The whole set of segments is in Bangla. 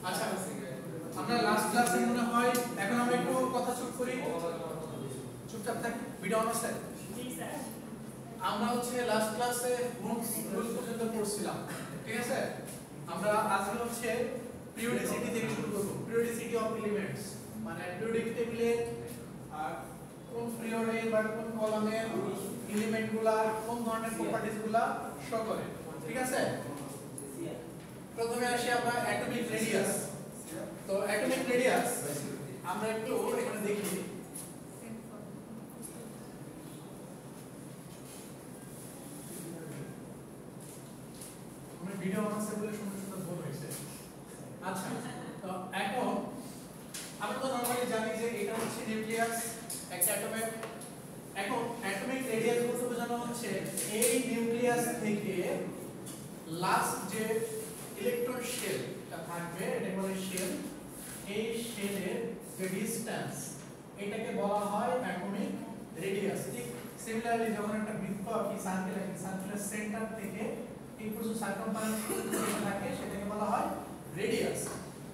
আচ্ছা আমরা লাস্ট ক্লাসে মনে হয় এখন আমরা একটু কথা চুপ করি, চুপচাপ থাকি। ভিডিও অন আছে? জি স্যার। আমরা হচ্ছে লাস্ট ক্লাসে রুল পর্যন্ত পড়ছিলাম, ঠিক আছে? আমরা আজকে হচ্ছে পিরিয়ডিসিটি থেকে শুরু করব। পিরিয়ডিসিটি অফ এলিমেন্টস মানে পিরিয়ডিক টেবিলে কোন পিরিয়ডে বা কোন কলামে এলিমেন্টগুলা কোন ধরনের প্রপার্টিজগুলা শো করে, ঠিক আছে? প্রথমে আসি আমরা অ্যাটমিক রেডিয়াস। তো অ্যাটমিক রেডিয়াস আমরা একটু এখানে দেখি। আমরা ভিডিও অনার্সে বলে সুন্দর সুন্দর ভুল হয়েছে। আচ্ছা, তো এখন আমরা তো নরমালি জানি যে এটা হচ্ছে নিউক্লিয়াস একটা অ্যাটমের। এখন অ্যাটমিক রেডিয়াস বলতে বোঝানো হচ্ছে এই নিউক্লিয়াস থেকে লাস্ট যে ইলেকট্রন শেলটা থাকবে এটা বলে শেল, এই শেলের যে ডিসটেন্স এটাকে বলা হয় অ্যাটমিক রেডিয়াস। ঠিক সিমিলারলি যখন একটা বৃত্ত কি সার্কেলের সেন্টার থেকে এই পর্যন্ত সার্কামফারেন্স যেটা থাকে সেটাকে বলা হয় রেডিয়াস।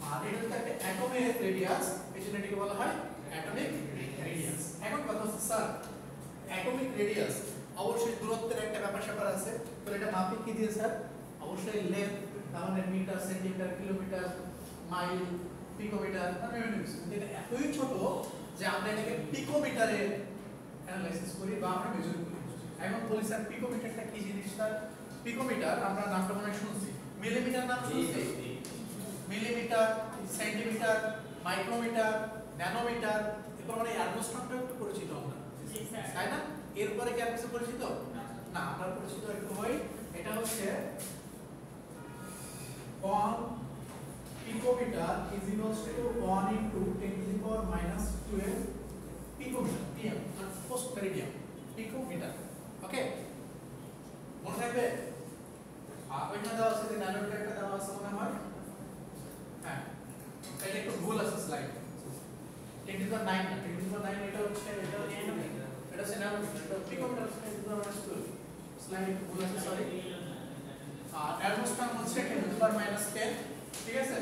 আর এটা হচ্ছে একটা অ্যাটমের রেডিয়াস, এটাকে বলা হয় অ্যাটমিক রেডিয়াস। এখন কথা হচ্ছে স্যার অ্যাটমিক রেডিয়াস অবশ্যই দূরত্বের একটা ব্যাপার আছে, তো এটা মাপে কি দিয়ে স্যার? অবশ্যই লেন্থ, তার মানে metre, centimetre, kilometre, mile, picometre, মানে এটা এতই ছোট যে আমরা এটাকে পিকোমিটারে অ্যানালাইসিস করি বা আমরা মেজার করি। এখন বলি স্যার পিকোমিটারটা কি জিনিস? স্যার পিকোমিটার আমরা নামটা মনে শুনছি, মিলিমিটার নাম শুনছি, মিলিমিটার, সেন্টিমিটার, মাইক্রোমিটার, ন্যানোমিটার, এরপর মানে অ্যারগোস্ট্রামটা একটু পরিচিত আমরা, জি স্যার। তাই না? এরপরে কি আর কিছু পরিচিত না? আমরা পরিচিত একটু হই। এটা হচ্ছে 1 picometer is equals to 1 into 10 to the power minus 12 picometer, pm, post meridian, picometer, ওকে? মনে থাকবে? আর ওইখানে দেওয়া আছে যে ন্যানোমিটারটা দেওয়া আছে মনে হয়, হ্যাঁ এটা একটু ভুল আছে স্লাইড, 10 to the 9 না, 10 to the 9 এটা হচ্ছে ন্যানোমিটার, এটা হচ্ছে ন্যানোমিটার, এটা picometre, 10 to the minus 12 slide একটু ভুল আছে, সরি। আর অ্যারগোস্ট্রাম হচ্ছে 10 to the power minus 10, ঠিক আছে?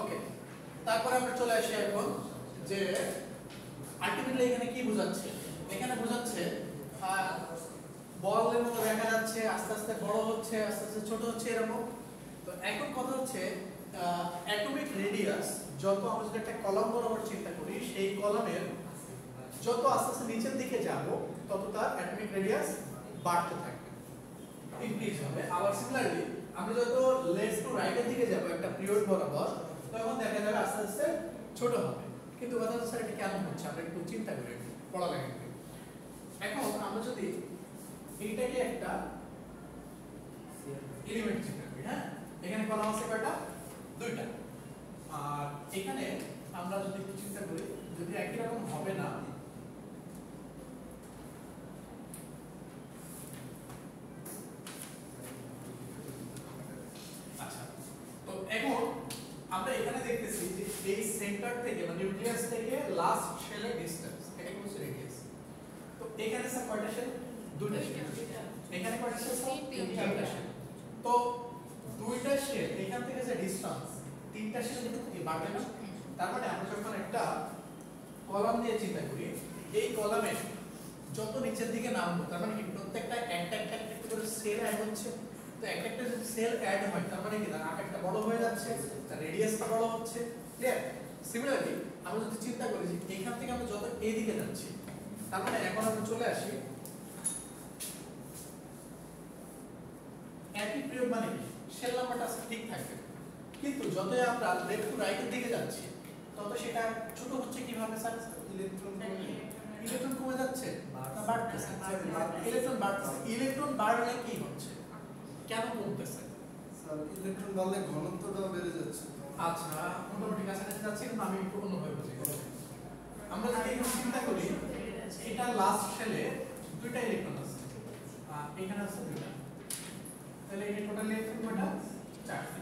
ওকে, তারপরে আমরা চলে আসি এখন যে আলটিমেটলি এখানে কি বোঝাচ্ছে? এখানে বোঝাচ্ছে বলের মতো দেখা যাচ্ছে আস্তে আস্তে বড় হচ্ছে, আস্তে আস্তে ছোট হচ্ছে, এরকম। তো এখন কথা হচ্ছে অ্যাটমিক রেডিয়াস যত আমরা যদি একটা কলাম বরাবর চিন্তা করি, সেই কলামের যত আস্তে আস্তে নিচের দিকে যাব তত তার অ্যাটমিক রেডিয়াস বাড়তে থাকবে, ইনক্রিজ হবে। আবার সিমিলারলি আমরা যত লেফট টু রাইটের দিকে যাব একটা পিরিয়ড বরাবর, তখন দেখা যাবে আস্তে আস্তে ছোট হবে। কিন্তু কথা হচ্ছে স্যার এটা কেন হচ্ছে? আমরা একটু চিন্তা করি, পড়ালেখা করি। এখন আমরা যদি এইটাকে একটা এলিমেন্ট চিন্তা করি, হ্যাঁ এখানে কলাম আছে কয়টা? দুইটা। আর এখানে আমরা যদি একটু চিন্তা করি, যদি একই রকম হবে না, আচ্ছা তো এখন আমরা এখানে দেখতেছি যে এই সেন্টার থেকে মানে নিউক্লিয়াস থেকে লাস্ট শেলের ডিসটেন্স এটা হচ্ছে রেডিয়াস। তো এখানে স্যার কয়টা শেল? দুইটা শেল। এখানে কয়টা শেল? তিনটা শেল। তো দুইটা শেল এখান থেকে যে ডিসটেন্স, তিনটা শেল কিন্তু বাড়বে না। তার মানে আমরা যখন একটা কলাম দিয়ে চিন্তা করি, এই কলামে যত নিচের দিকে নামবো, তার মানে কি প্রত্যেকটা একটা করে সেল অ্যাড হচ্ছে। তো একটা যদি সেল অ্যাড হয় তার মানে কি তার আকারটা বড় হয়ে যাচ্ছে, তার রেডিয়াসটা বড় হচ্ছে, ক্লিয়ার? সিমিলারলি আমরা যদি চিন্তা করি যে এখান থেকে আমরা যত এদিকে যাচ্ছি, তার মানে এখন আমরা চলে আসি একই পিরিয়ড, মানে কি সেল নাম্বারটা ঠিক থাকবে, কিন্তু যতই আমরা লেফট টু রাইটের দিকে যাচ্ছি তত সেটা ছোট হচ্ছে। কিভাবে স্যার? ইলেকট্রন কমে যাচ্ছে না বাড়তেছে? ইলেকট্রন বাড়তেছে। ইলেকট্রন বাড়লে কি হচ্ছে, কেন কমতেছে? স্যার ইলেকট্রন বাড়লে ঘনত্বটাও বেড়ে যাচ্ছে। আচ্ছা মোটামুটি কাছাকাছি যাচ্ছে, কিন্তু আমি একটু অন্যভাবে বুঝি। আমরা যদি একটু চিন্তা করি, এটা লাস্ট শেলে দুইটা ইলেকট্রন আছে, আর এখানে আছে দুইটা, তাহলে এই টোটাল ইলেকট্রন কয়টা? চারটা।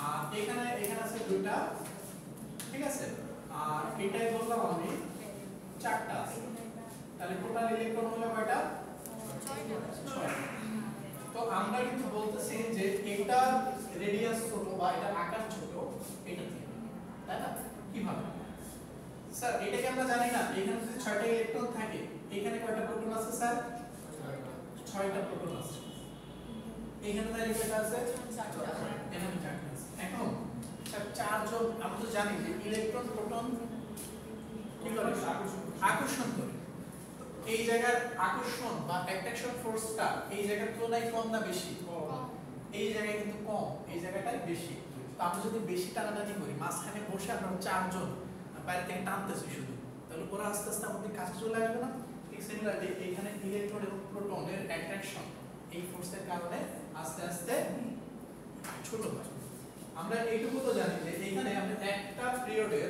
আর এখানে আছে দুইটা, ঠিক আছে? আর এটাই বললাম আমি চারটা আছে, তাহলে টোটাল ইলেকট্রন হলো কয়টা? 6টা। তো আমরা কিন্তু বলতেছি যে এটা রেডিয়াস ছোট বা এটা আকার ছোট, স্যার এটাকে আমরা জানি না, এখানে যদি 6টা ইলেকট্রন থাকে, এখানে কয়টা প্রোটন আছে স্যার? 6টা প্রোটন আছে। এখানে তাহলে কয়টা আছে? 4টা। এখানে 4টা আছে। এখন স্যার চারজন, আমরা তো জানি যে ইলেকট্রন প্রোটন কি করে? আকর্ষণ করে। এই জায়গার আকর্ষণ বা অ্যাট্রাকশন ফোর্সটা এই জায়গার তুলনায় কম না বেশি? এই জায়গায় কিন্তু কম, এই জায়গাটাই বেশি। তো আমরা যদি বেশি টানাটানি করি, মাঝখানে বসে আমরা চারজন বাইরে থেকে টানতেছি শুধু, তাহলে ওরা আস্তে আস্তে আমাদের কাছে চলে আসবে না? ঠিক সিমিলারলি এখানে ইলেকট্রন এবং প্রোটনের অ্যাট্রাকশন এই ফোর্সের কারণে আস্তে আস্তে ছোট হয়। আমরা এইটুকু তো জানি যে এখানে আমরা একটা পিরিয়ডের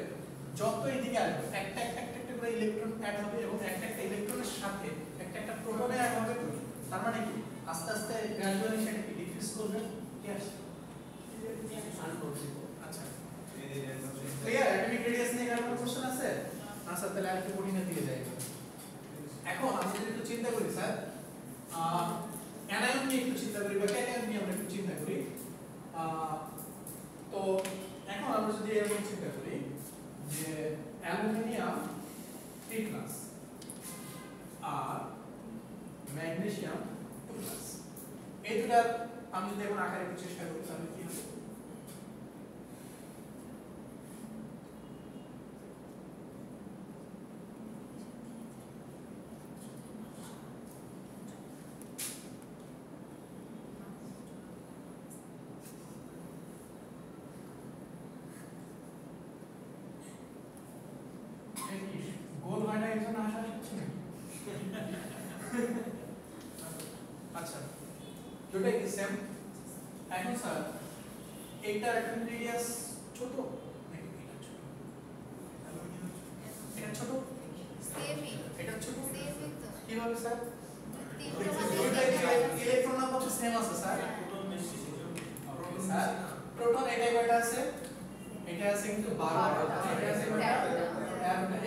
যত এদিকে আসবে একটা একটা একটা একটা করে ইলেকট্রন অ্যাড হবে এবং একটা একটা ইলেকট্রনের সাথে একটা একটা প্রোটনে অ্যাড হবে। তার মানে কি আস্তে আস্তে গ্র্যাজুয়ালি সেটা কি ডিক্রিজ করবে? কি আসছে? আচ্ছা ক্লিয়ার? অ্যাটমিক রেডিয়াস নিয়ে কারো কোনো কোশ্চেন আছে? না স্যার, তাহলে আরেকটু কঠিনের দিকে যাই। এখন আমরা যদি একটু চিন্তা করি স্যার, অ্যানায়ন নিয়ে একটু চিন্তা করি বা ক্যাটায়ন নিয়ে আমরা একটু চিন্তা করি। তো এখন আমরা যদি এরকম চিন্তা করি যে অ্যালুমিনিয়াম 3+ আর ম্যাগনেসিয়াম 2+, এই দুটার আমি যদি এখন আকারে একটু চেষ্টা করি তাহলে কি হবে? গোল হয় না, একজন আশা হচ্ছে না। আচ্ছা দুটাই কি সেম? এখন স্যার এইটা অ্যাটমিক রেডিয়াস ছোট নাকি এটা ছোট? এটা ছোট, সেমই এটা ছোট। সেমই তো কিভাবে স্যার? তিনটা ইলেকট্রন নাম্বার তো সেম আছে স্যার। স্যার প্রোটন এটা কয়টা আছে? এটা আছে কিন্তু 12টা। এটা আছে কয়টা? 13টা।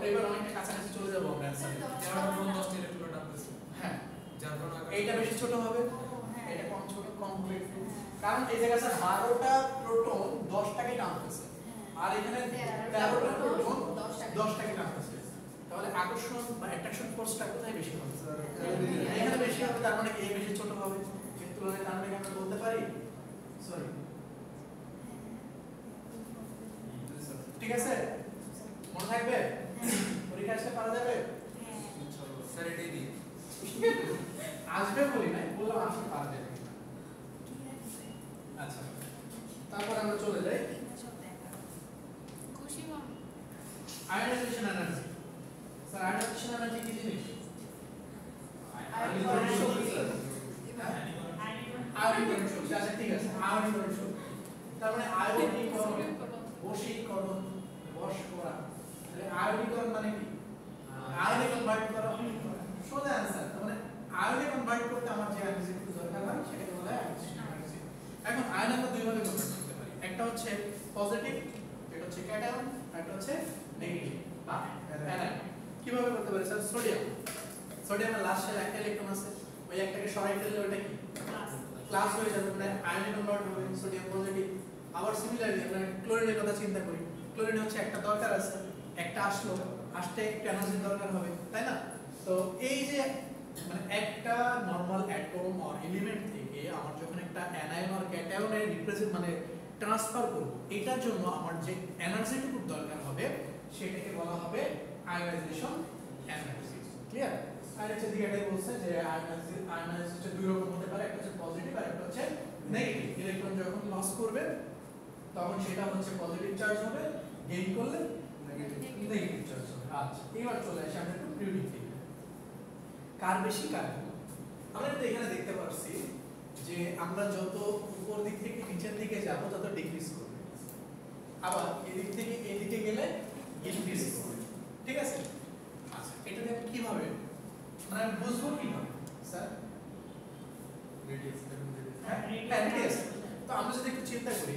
এবার অনেকটা কাছাকাছি চলে যাব আমরা স্যার। এবার প্রোটন 10টা ইলেকট্রন আছে। হ্যাঁ, যার কারণে এইটা বেশি ছোট হবে, এটা কম ছোট, কম হবে একটু। কারণ এই জায়গায় স্যার 12টা প্রোটন 10টাকে টানতেছে আর এখানে 13টা প্রোটন 10টাকে টানতেছে। তাহলে আকর্ষণ বা অ্যাট্রাকশন ফোর্সটা কোথায় বেশি হবে? এখানে বেশি হবে, তার মানে কি এই বেশি ছোট হবে। এর তুলনায় তার মানে কি আমরা বলতে পারি? সরি, ঠিক আছে? মনে থাকবে? পরীক্ষা আসলে পারা যাবে? স্যার এটাই দিই। আসবে বলি নাই, বললাম আসলে পারা যাবে। আচ্ছা তারপর আমরা চলে যাই ionisation energy. Sir ionisation energy কি জিনিস? আয়নীকরণ শক্তি। আয়নীকরণ শক্তি। আচ্ছা ঠিক আছে, আয়নীকরণ শক্তি। তার মানে আয়নীকরণ, বশীকরণ, বশ করা। তাহলে আয়নীকরণ মানে কি? আয়নে কনভার্ট করা। সোজা आंसर। তার মানে আয়নে কনভার্ট করতে আমার যে এনার্জি দরকার হয় সেটাকে বলা হয় আয়নাইজেশন এনার্জি। এখন আয়ন আমরা দুই ভাবে কনভার্ট করতে পারি। একটা হচ্ছে পজিটিভ, এটা হচ্ছে ক্যাটায়ন, আর একটা হচ্ছে নেগেটিভ বা অ্যানায়ন। কিভাবে করতে পারি স্যার? সোডিয়াম, সোডিয়ামের লাস্ট শেলে একটা ইলেকট্রন আছে, ওই একটাকে সরাই ফেললে ওটা কি প্লাস হয়ে যাবে, মানে আয়নে কনভার্ট হবে, সোডিয়াম পজিটিভ। আবার সিমিলারলি আমরা ক্লোরিনের কথা চিন্তা করি, ক্লোরিন হচ্ছে একটা দরকার আছে, একটা আসলো, আসতে একটা এনার্জি দরকার হবে, তাই না? তো এই যে মানে একটা নরমাল অ্যাটম অর এলিমেন্ট থেকে আমার যখন একটা অ্যানায়ন অর ক্যাটায়নের রিপ্রেজেন্ট মানে ট্রান্সফার করব, এটার জন্য আমার যে এনার্জিটুকু দরকার হবে সেটাকে বলা হবে আয়নাইজেশন এনার্জি। ক্লিয়ার? আর হচ্ছে দিকে এটাই বলছে যে আয়নাইজেশন দুই রকম হতে পারে, একটা হচ্ছে পজিটিভ আর একটা হচ্ছে নেগেটিভ। ইলেকট্রন যখন লস করবে তখন সেটা হচ্ছে পজিটিভ চার্জ হবে, গেইন করলে নেগেটিভ চার্জ হবে। আচ্ছা এবার চলে আসি আমরা একটু পিরিয়ডিক টেবিল। কার বেশি কার কম? আমরা তো এখানে দেখতে পাচ্ছি যে আমরা যত উপর দিক থেকে নিচের দিকে যাব তত ডিক্রিজ করবে, আবার এদিক থেকে এদিকে গেলে ইনক্রিজ করবে। ঠিক আছে? আচ্ছা এটা দেখো কিভাবে মানে বুঝবো কিভাবে স্যার? রেডিয়াস হ্যাঁ রেডিয়াস। তো আমরা যদি একটু চিন্তা করি,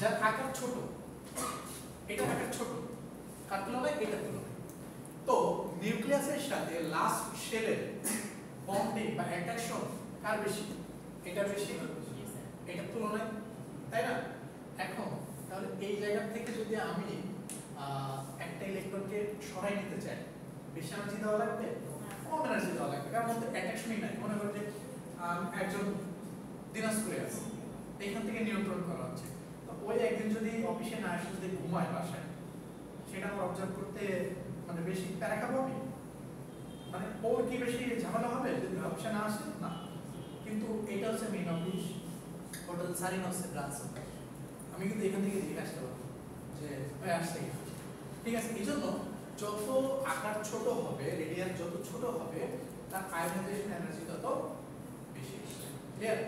যার আকার ছোট, এটা আকার ছোট, কার তুলনায় এটা তুলনায়, তো নিউক্লিয়াসের সাথে লাস্ট শেলের বন্ডিং বা অ্যাট্রাকশন কার বেশি? এটা বেশি, এটার তুলনায়, তাই না? এখন তাহলে এই জায়গা থেকে যদি আমি একটা ইলেকট্রনকে সরাই নিতে চায়, বেশি এনার্জি দেওয়া লাগবে, কম এনার্জি দেওয়া লাগবে, কারণ ওদের অ্যাট্রাকশনই নাই। মনে করো যে একজন দিনাজপুরে আছে, এইখান থেকে নিয়ন্ত্রণ করা হচ্ছে, তো ওই একদিন যদি অফিসে না এসে যদি ঘুমায় বাসায়, সেটা আমার অবজার্ভ করতে মানে বেশি প্যারা খাবো আমি, মানে ওর কি বেশি ঝামেলা হবে যদি অফিসে না আসে? না। কিন্তু এটা হচ্ছে মেইন অফিস, হোটেল সারিন হচ্ছে ব্রাঞ্চ। আমি কিন্তু এখান থেকে দেখে আসতে পারবো যে আসছে, ঠিক আছে। এই জন্য যত আকার ছোট হবে, রেডিয়াস যত ছোট হবে, তার আয়নাইজেশন এনার্জি তত বেশি। ক্লিয়ার?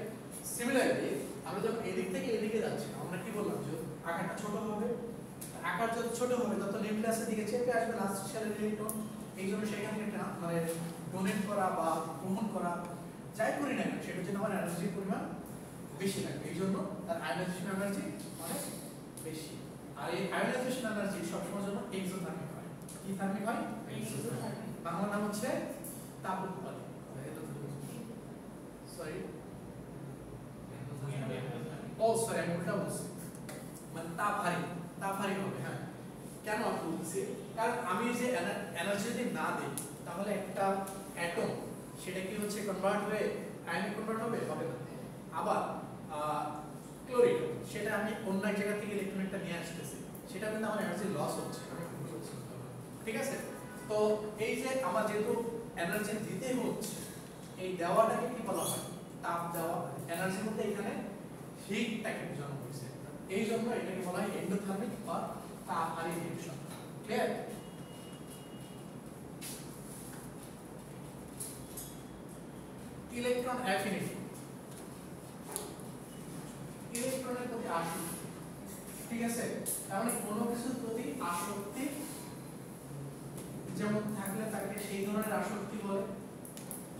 সিমিলারলি আমরা যখন এদিক থেকে এদিকে যাচ্ছি, আমরা কি বললাম যে আকারটা ছোট হবে, আকার যত ছোট হবে তত নিউক্লিয়াসের দিকে চেপে আসবে লাস্ট শেলের ইলেকট্রন। এই জন্য সেখান থেকে মানে ডোনেট করা বা গ্রহণ করা যাই করি না, সেটার জন্য আমার এনার্জির পরিমাণ বেশি লাগবে। এই জন্য তার আয়নাইজেশন এনার্জি অনেক বেশি। আর এই আয়নাইজেশন এনার্জি সবসময়ের জন্য এক্সোথার্মিক হয়। কি থার্মিক হয়? এক্সোথার্মিক। বাংলা নাম হচ্ছে তাপ উৎপাদন। সরি, ও সরি, আমি উল্টা বলছি, মানে তাপহারি হবে। হ্যাঁ, কেন আমি বলছি? কারণ আমি যে এনার্জি যদি না দিই, তাহলে একটা অ্যাটম সেটা কি হচ্ছে কনভার্ট হয়ে আয়নে কনভার্ট হবে? হবে না। আবার ক্লোরিন, সেটা আমি অন্য এক জায়গা থেকে ইলেকট্রনটা নিয়ে আসতেছি, সেটা কিন্তু আমার এনার্জি লস হচ্ছে, ঠিক আছে। তো এই যে আমার যেহেতু এনার্জি দিতে হচ্ছে, এই দেওয়াটাকে কি বলা হয়? তাপ দেওয়া। এনার্জির মধ্যে এখানে হিটটাকে বোঝানো হয়েছে, এই জন্য এটাকে বলা হয় এন্ডোথার্মিক বা তাপহারি রিঅ্যাকশন। ক্লিয়ার? ইলেকট্রন অ্যাফিনিটি, ইলেকট্রনের প্রতি আসক্তি, ঠিক আছে। তার মানে কোনো কিছুর প্রতি আসক্তি যেমন থাকলে তাকে সেই ধরনের আসক্তি বলে।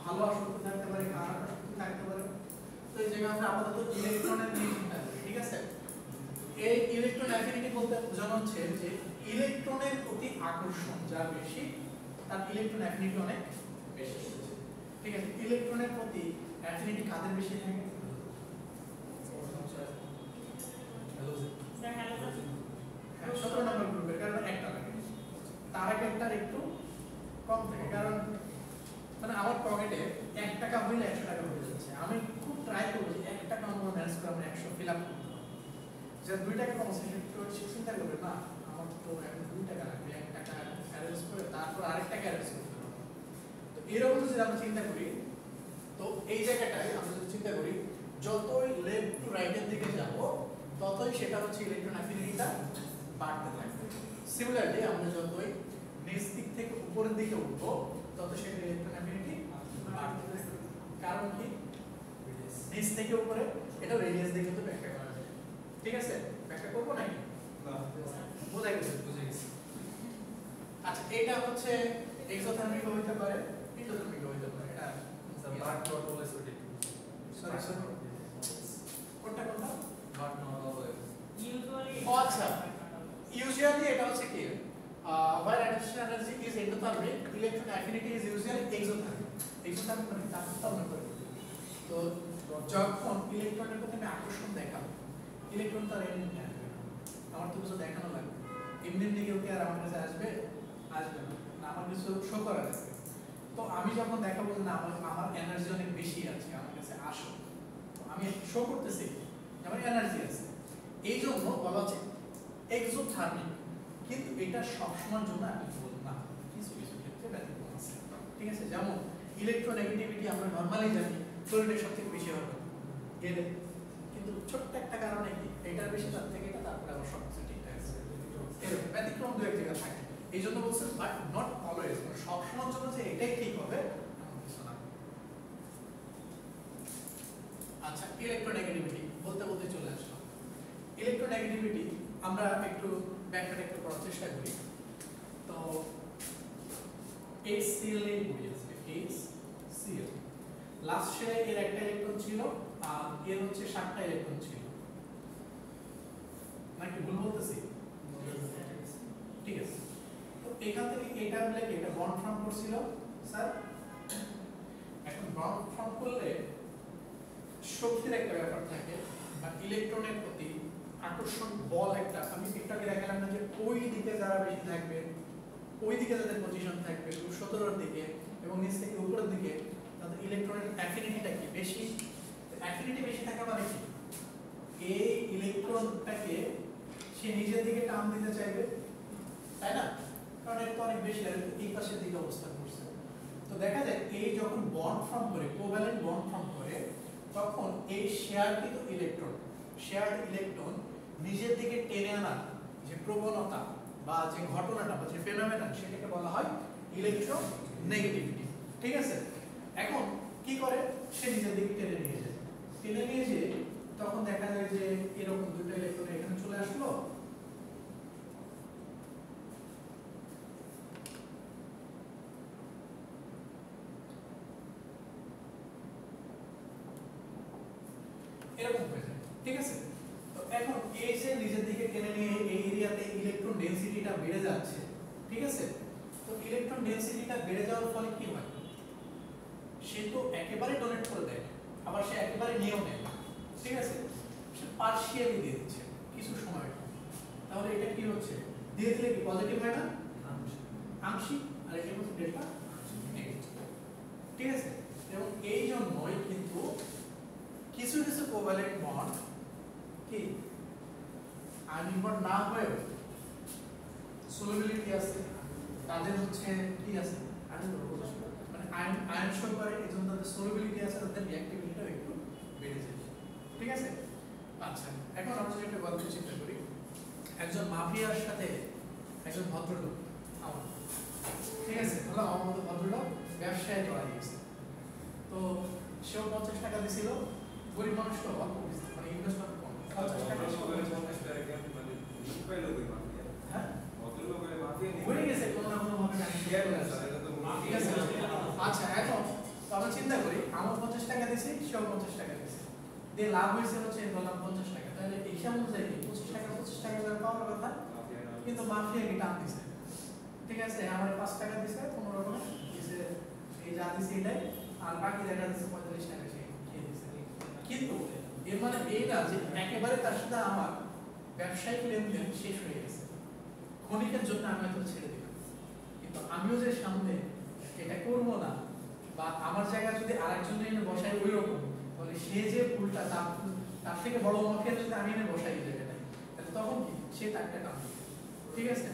ভালো আসক্তি থাকতে পারে, খারাপ আসক্তি থাকতে পারে। তো এই জায়গায় আমরা আপাতত ইলেকট্রনের নিয়ে চিন্তা করি, ঠিক আছে। এই ইলেকট্রন অ্যাফিনিটি বলতে বোঝানো হচ্ছে যে ইলেকট্রনের প্রতি আকর্ষণ যার বেশি, তার ইলেকট্রন অ্যাফিনিটি অনেক বেশি, ঠিক আছে। ইলেকট্রনের প্রতি অ্যাফিনিটি কাদের বেশি থাকে? হ্যাঁ, 17 নম্বর গ্রুপের, কারণ একটা লাগে, তার একটা একটু কম থাকে। কারণ মানে আমার পকেটে 1 টাকা হইলে 100 টাকা হয়ে যাচ্ছে, আমি খুব ট্রাই করবো যে 1 টাকা আমরা ম্যানেজ করে আমরা 100 ফিল আপ করতে হবে। যে 2 টাকা কম আছে একটু চিন্তা করবে, না আমার তো এখন 2 টাকা লাগবে, 1 টাকা অ্যারেঞ্জ করে তারপর আরেক টাকা অ্যারেঞ্জ করতে হবে। তো এরকম যদি আমরা চিন্তা করি, তো এই জায়গাটায় আমরা যদি চিন্তা করি, যতই লেফট টু রাইটের দিকে যাব, ততই সেটা হচ্ছে ইলেকট্রন অ্যাফিনিটিটা বাড়তে থাকবে। সিমিলারলি আমরা যতই নিচ দিক থেকে উপরের দিকে উঠবো, তত সেটা ইলেকট্রন অ্যাফিনিটি বাড়তে থাকবে। কারণ কি? নিচ থেকে উপরে, এটা রেডিয়াস দিয়ে কিন্তু ব্যাখ্যা করা যায়, ঠিক আছে। ব্যাখ্যা করবো নাকি? না, বোঝা গেছে? বুঝে গেছি। আচ্ছা, এটা হচ্ছে এক্সোথার্মিক হইতে পারে, এন্ডোথার্মিক হইতে পারে। এটা but not always wait. Sorry কোনটা কোনটা? But not always. আচ্ছা, usually এটা হচ্ছে কি, where addition energy is endothermic, electron affinity is usually exothermic. Exothermic মানে তাপ উৎপন্ন করে। তো যখন ইলেকট্রনের প্রতি আমি আকর্ষণ দেখাবো, ইলেকট্রন তার এমনি আসবে না, আমার তো কিছু দেখানো লাগবে। এমনি দিকেও কি আর আমার কাছে আসবে? আসবে না, আমার কিছু শো করা লাগবে। তো আমি যখন দেখাবো যে না আমার এনার্জি অনেক বেশি আছে, আমার কাছে আসো, আমি শো করতেছি আমার এনার্জি আছে, এই জন্য বলা হচ্ছে এক্সোথার্মিক। কিন্তু এটা সবসময়ের জন্য আমি বলবো না, কিছু কিছু ক্ষেত্রে ব্যতিক্রম আছে, ঠিক আছে। যেমন ইলেকট্রোনেগেটিভিটি আমরা নরমালি জানি ক্লোরিনের সবথেকে বেশি হবে গেলে, কিন্তু ছোট্ট একটা কারণে কি এটার বেশি, তার থেকে এটা, তারপরে আবার সবকিছু ঠিকঠাক আছে। এরকম ব্যতিক্রম দু এক জায়গা থাকে, এই জন্য বলছেন বাট নট অলওয়েজ, সবসময়ের জন্য যে এটাই ঠিক হবে এমন কিছু না। আচ্ছা, ইলেকট্রোনেগেটিভিটি বলতে বলতে চলে আসলাম। ইলেকট্রোনেগেটিভিটি আমরা একটু ব্যাখ্যাটা একটু করার চেষ্টা করি। তো HCl এর বই আছে, HCl লাস্ট শেলে এর একটা ইলেকট্রন ছিল আর এর হচ্ছে 7টা ইলেকট্রন ছিল, নাকি ভুল বলতেছি? ঠিক আছে। তো এখান থেকে এটা বলে এটা বন্ড ফর্ম করছিল স্যার। এখন বন্ড ফর্ম করলে শক্তির একটা ব্যাপার থাকে বা ইলেকট্রনের প্রতি আকর্ষণ বল একটা, আমি একটাকে দেখালাম না যে ওই দিকে যারা বেশি থাকবে, ওই দিকে যাদের পজিশন থাকবে 17 দিকে এবং নিচ থেকে উপরের দিকে, তাদের ইলেকট্রনের অ্যাফিনিটিটা কি বেশি। অ্যাফিনিটি বেশি থাকা মানে কি, এই ইলেকট্রনটাকে সে নিজের দিকে টান দিতে চাইবে, তাই না? কারণ এটা তো অনেক বেশি আর এই পাশের দিকে অবস্থান করছে। তো দেখা যায় এই যখন বন্ড ফর্ম করে, কোভ্যালেন্ট বন্ড ফর্ম করে, তখন এই শেয়ারকৃত ইলেকট্রন নিজের দিকে টেনে আনার যে প্রবণতা বা যে ঘটনাটা বা যে ফেনোমেনন, সেটাকে বলা হয় ইলেকট্রোনেগেটিভিটি। ঠিক আছে? এখন কি করে, সে নিজের দিকে টেনে নিয়ে যায়, টেনে নিয়ে যেয়ে তখন দেখা যায় যে এরকম দুটো ইলেকট্রন এখানে চলে আসলো, এরকম হয়ে যায়। ঠিক আছে? তো এখন এই যে নিজের দিকে টেনে নিয়ে এই এরিয়াতে ইলেকট্রন ডেনসিটিটা বেড়ে যাচ্ছে। ঠিক আছে? তো ইলেকট্রন ডেনসিটিটা বেড়ে যাওয়ার ফলে কি হয়, সে তো একেবারে ডোনেট করে দেয়, আবার সে একেবারে নিয়েও নেয়। ঠিক আছে? সে পার্শিয়ালি দিয়ে দিচ্ছে কিছু সময়। তাহলে এটা কি হচ্ছে, দিয়ে দিলে কি পজিটিভ হয় না, আংশিক, আর এটা হচ্ছে ডেল্টা নেগেটিভ। ঠিক আছে? এবং এই জন্যই কিন্তু কিছু কিছু কোভ্যালেন্ট বন্ড কি আয়নিক বন্ড না হয়েও সলিবিলিটি আছে, তাদের হচ্ছে কি আছে, মানে আয়ন শো করে, এজন্য তাদের সলিবিলিটি আছে, তাদের রিঅ্যাক্টিভিটিটা একটু বেড়ে যায়। ঠিক আছে? আচ্ছা, এখন আমরা যদি একটা গল্প চিন্তা করি, একজন মাফিয়ার সাথে একজন ভদ্রলোক, আমার, ঠিক আছে, হলো আমার মতো ভদ্রলোক ব্যবসায় জড়াই গেছে। তো সেও 50 টাকা দিছিল, গরিব মানুষ তো অল্প দিচ্ছে, মানে ইনভেস্টমেন্ট কম, 50 টাকা হ্যাঁ হয়ে গেছে কোনো না কোনো ভাবে জানি। ঠিক আছে? আচ্ছা, এখন আমরা চিন্তা করি, আমার 50 টাকা দিছি, সেও 50 টাকা দিছে, দিয়ে লাভ হয়েছে হচ্ছে বললাম 50 টাকা, তাহলে এই হিসাব অনুযায়ী 25 টাকা করে পাওয়ার কথা, কিন্তু মাফিয়া কি টান দিছে। ঠিক আছে? আমার 5 টাকা দিছে, কোনো রকম দিছে, এই যা দিছে এটাই, আর বাকি দেখা দিচ্ছে 45 টাকা সে খেয়ে দিছে। কিন্তু এর মানে এই না যে একেবারে তার সাথে আমার ব্যবসায়িক লেনদেন শেষ হয়ে গেছে, ক্ষণিকের জন্য আমি হয়তো ছেড়ে দিলাম, কিন্তু আমিও যে সামনে এটা করবো না, বা আমার জায়গায় যদি আরেকজন এনে বসাই ওই রকম, তাহলে সে যে ভুলটা তার থেকে বড় মাফিয়া যদি আমি এনে বসাই জায়গাটায়, তাহলে তখন কি সে তারটা কাম। ঠিক আছে?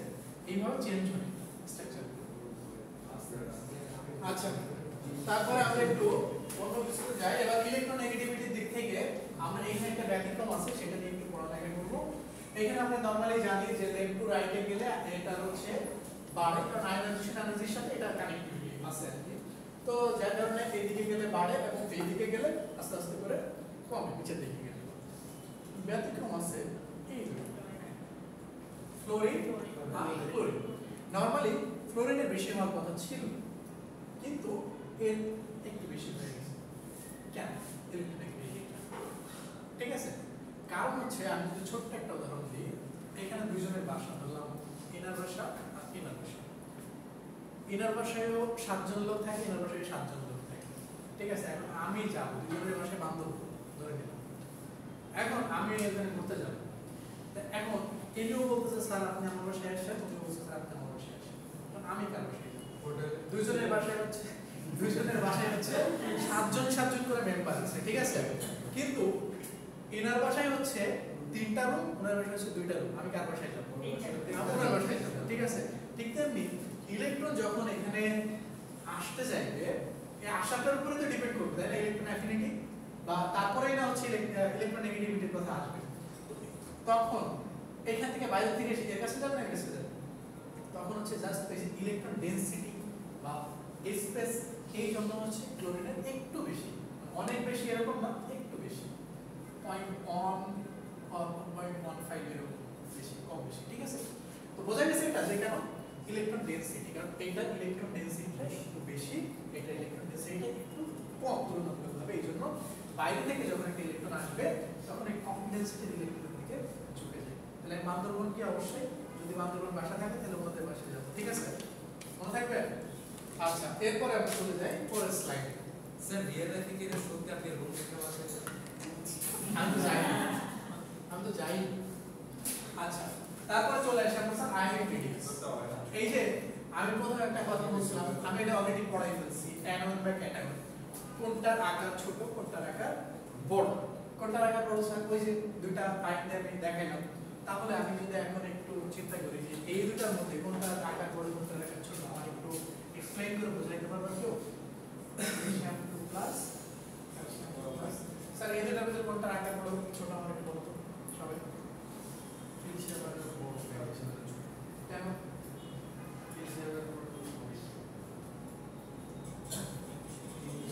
এইভাবে চেঞ্জ হয় স্ট্রাকচার। আচ্ছা, তারপরে আমরা একটু অন্য কিছুতে যাই। এবার ইলেকট্রোনেগেটিভিটির দিক থেকে আমরা এখানে একটা ব্যতিক্রম আছে, সেটা নিয়ে একটু পড়ালেখা করব। এখানে আমরা নরমালি জানি যে লেফট টু রাইটে গেলে এটা হচ্ছে বাড়ে, কারণ আয়নাইজেশন এনার্জির সাথে এটা কানেক্টিভিটি আছে আর কি। তো যার কারণে এই দিকে গেলে বাড়ে এবং এই দিকে গেলে আস্তে আস্তে করে কমে, নিচের দিকে গেলে। ব্যতিক্রম আছে এই ফ্লোরিন আর ক্লোরিন। নরমালি ফ্লোরিনের বেশি হওয়ার কথা ছিল, কিন্তু এর একটু বেশি হয়ে গেছে। কেন? ঠিক আছে? কারণ হচ্ছে, আমি যদি ছোট্ট একটা উদাহরণ দিই, এখানে দুইজনের বাসা, ধরলাম ইনার বাসা আর ইনার বাসা। ইনার বাসায়ও 7 জন লোক থাকে, ইনার বাসায় 7 জন লোক থাকে। ঠিক আছে? এখন আমি যাবো দুজনের বাসায় বান্ধব ধরে নিলাম, এখন আমি এখানে ঘুরতে যাবো। এখন ইনিও বলতেছে স্যার আপনি আমার বাসায় আসছেন, উনিও বলছে স্যার আপনি আমার বাসায় আসছেন। আমি কার বাসায় যাবো? দুইজনের বাসায় হচ্ছে 7 জন করে মেম্বার আছে। ঠিক আছে? কিন্তু ইনার বাসায় হচ্ছে 3টা রুম, ওনার বাসায় হচ্ছে 2টা রুম। আমি কার বাসায় যাবো? ওনার বাসায় যাবো। ঠিক আছে? ঠিক তেমনি ইলেকট্রন যখন এখানে আসতে চাইবে, এই আশাটার উপরে তো ডিপেন্ড করবে, তাই না? ইলেকট্রন অ্যাফিনিটি, বা তারপরেই না হচ্ছে ইলেকট্রোনেগেটিভিটির কথা আসবে। তখন এখান থেকে বাইরে থেকে এসে এর কাছে যাবে না, এর কাছে যাবে, তখন হচ্ছে জাস্ট ইলেকট্রন ডেনসিটি বা স্পেস, এই জন্য হচ্ছে ক্লোরিনের একটু বেশি, অনেক বেশি এরকম না, একটু বেশি, 0.1 or 0.15 এরকম বেশি, কম বেশি। ঠিক আছে? তো বোঝা গেছে এটা যে কেন ইলেকট্রন ডেনসিটি, কারণ এইটা ইলেকট্রন ডেনসিটিটা একটু বেশি, এটা ইলেকট্রন ডেনসিটিটা একটু কম তুলনামূলকভাবে। এই জন্য বাইরে থেকে যখন একটা ইলেকট্রন আসবে, তখন এই কম ডেনসিটির ইলেকট্রনের দিকে ঝুঁকে যায়। তাহলে বান্দরবন কি অবশ্যই, যদি বান্দরবন বাসা থাকে তাহলে ওদের বাসায় যাবো। ঠিক আছে? মনে থাকবে? আচ্ছা, এরপরে আমরা চলে যাই পরের স্লাইডে। স্যার রিয়েল লাইফে কি এর সত্যি আপনি রুম দেখতে পাচ্ছেন? আমি তো যাই। আচ্ছা, তারপরে চলে আসে আমরা স্যার আইএমপিডিএস। এই যে আমি প্রথমে একটা কথা বলছিলাম, আমি এটা অলরেডি পড়াই ফেলছি, অ্যানোড বা ক্যাটাগরি, কোনটার আকার ছোট কোনটার আকার বড়। কোনটার আকার বড় স্যার ওই যে দুইটা পাইপ দিয়ে আমি দেখাইলাম। তাহলে আমি যদি এখন একটু চিন্তা করি যে এই দুটার মধ্যে কোনটার আকার বড় কোনটার আকার ছোট, আমার একটু এক্সপ্লেইন করে বোঝাইতে পারবেন কেউ? Calcium 2 plus calcium 4 plus. Sir এই দুটার মধ্যে কোনটার আকার বড় ছোট আমার একটু বলতো সবাই। ক্যালসিয়াম এর বড়, ক্যালসিয়াম এর ছোট। কেন? ক্যালসিয়াম এর বড়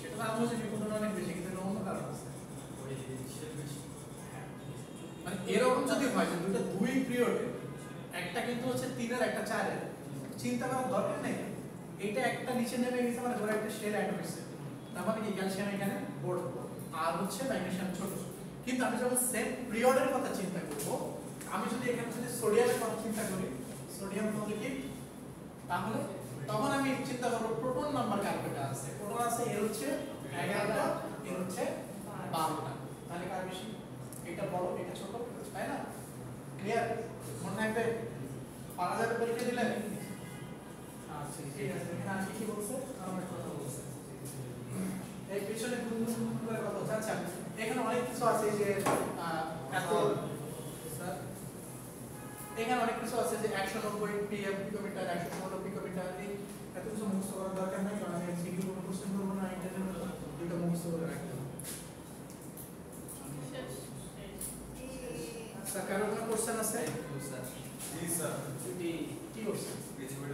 সেটা তো আমি বলছি বিপদন অনেক বেশি, কিন্তু এর অন্য কারণ আছে। ওই হিসেব বেশি। মানে এরকম যদি হয় যে দুটো দুই পিরিয়ডে, একটা কিন্তু হচ্ছে 3 আর একটা 4 এর, চিন্তা করার দরকার নেই। এটা একটা নিচে নেমে গেছে মানে ধরো একটা শেল অ্যাটম আছে, তার মানে কি ক্যালসিয়াম এখানে বড় আর হচ্ছে ম্যাগনেসিয়াম ছোট। কিন্তু আমি যখন সেম পিরিয়ডের কথা চিন্তা করব, আমি যদি এখানে যদি সোডিয়ামের কথা চিন্তা করি, সোডিয়াম তাহলে কি, তাহলে তখন আমি চিন্তা করব প্রোটন নাম্বার কার কয়টা আছে। প্রোটন আছে এর হচ্ছে 11টা, এর হচ্ছে 12টা। তাহলে কার বেশি? এটা বড় এটা ছোট, তাই না? ক্লিয়ার? মনে থাকবে? পারা যাবে পরীক্ষা দিলে? আচ্ছা ঠিক আছে। এখানে আজকে কি বলছে? আমার কথা বলছে এই পিছনে গুনগুন করে কথা হচ্ছে। আচ্ছা এখানে অনেক কিছু আছে যে এত স্যার এখানে অনেক কিছু আছে যে 190 পিএম পিকোমিটার, 115 পিকোমিটার, এই এত কিছু মুখস্থ করার দরকার নাই, কারণ আমি সিকিউ কোনো কোশ্চেন করবো না, ইন্টারনেট দুটো মুখস্থ করে রাখতে হবে। স্যার কারো কোনো কোশ্চেন আছে? স্যার জি স্যার। কি করছেন? পৃথিবীটা